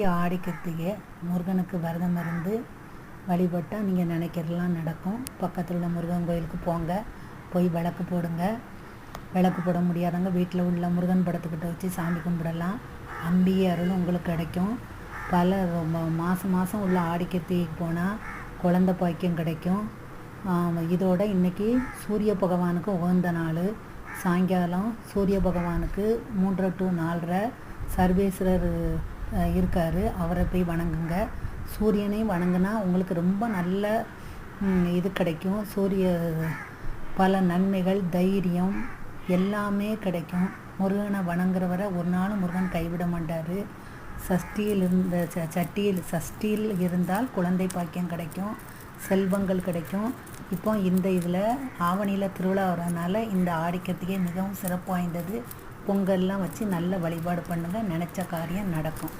இன்றைக்கி ஆடி கிருத்திகை. முருகனுக்கு விரதம் இருந்து வழிபட்டால் நீங்கள் நினைக்கிறதெல்லாம் நடக்கும். பக்கத்தில் உள்ள முருகன் கோயிலுக்கு போங்க, போய் விளக்கு போடுங்க. விளக்கு போட முடியாதவங்க வீட்டில் உள்ள முருகன் படத்துக்கிட்ட வச்சு சாமி கும்பிடலாம். அம்பிகை அருளும் உங்களுக்கு கிடைக்கும். பல மாதம் உள்ள ஆடி கிருத்திகைக்கு போனால் குழந்தை பாக்கியம் கிடைக்கும். இதோட இன்றைக்கி சூரிய பகவானுக்கு உகந்த நாள். சாயங்காலம் சூரிய பகவானுக்கு 3 to 4:30 சர்வேஸ்வரர் இருக்கார், அவரை போய் வணங்குங்க. சூரியனையும் வணங்கினா உங்களுக்கு ரொம்ப நல்ல இது கிடைக்கும். பல நன்மைகள், தைரியம் எல்லாமே கிடைக்கும். முருகனை வணங்குறவரை ஒரு நாள் முருகன் கைவிட மாட்டார். சஷ்டியில் இருந்தால் குழந்தை பாக்கியம் கிடைக்கும், செல்வங்கள் கிடைக்கும். இப்போ இந்த இதில் ஆவணியில் திருவிழா வரதுனால இந்த ஆடி கிருத்திகை மிகவும் சிறப்பு வாய்ந்தது. பொங்கல்லாம் வச்சு நல்ல வழிபாடு பண்ணுங்கள், நினச்ச காரியம் நடக்கும்.